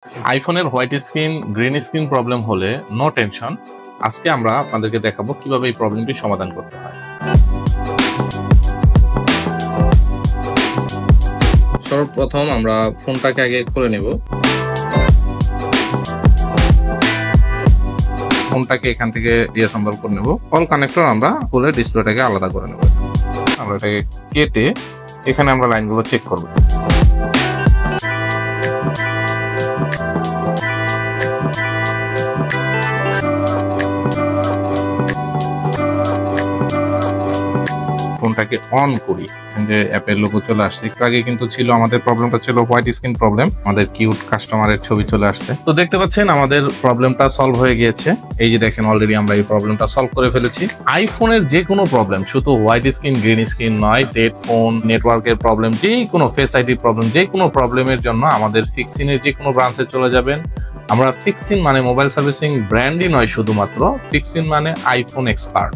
আইফোনের white screen green screen problem হলে no tension, আজকে আমরা আপনাদেরকে দেখাবো কিভাবে এই প্রবলেমটি সমাধান করতে হয়। সর্বপ্রথম আমরা ফোনটাকে আগে খুলে নেব। ফোনটাকে এখান থেকে ডিসঅ্যাসেম্বল করে নেব। অল কানেক্টর আমরা খুলে ডিসপ্লেটাকে আলাদা করে নেব। আমরা এটাকে কেটে এখানে আমরা লাইনগুলো চেক করব। ফোনটাকে অন করি, যে অ্যাপের লোগো চলে আসছে। একটু আগে কিন্তু ছিল আমাদের প্রবলেমটা ছিল হোয়াইট স্ক্রিন প্রবলেম, আমাদের কিউট কাস্টমারের ছবি চলে আসছে। তো দেখতে পাচ্ছেন আমাদের প্রবলেমটা সলভ হয়ে গিয়েছে। এই যে দেখেন অলরেডি আমরা এই প্রবলেমটা সলভ করে ফেলেছি। আইফোনের যে কোনো প্রবলেম, শুধু হোয়াইট স্ক্রিন গ্রিন স্ক্রিন নয়, ডেড ফোন, নেটওয়ার্কের প্রবলেম, যে কোনো ফেস আইডি প্রবলেম, যে কোনো প্রবলেমের জন্য আমাদের ফিক্সিনের যে কোনো ব্রাঞ্চে চলে যাবেন। আমরা ফিক্সিন মানে মোবাইল সার্ভিসিং ব্র্যান্ডই নয়, শুধুমাত্র ফিক্সিন মানে আইফোন এক্সপার্ট।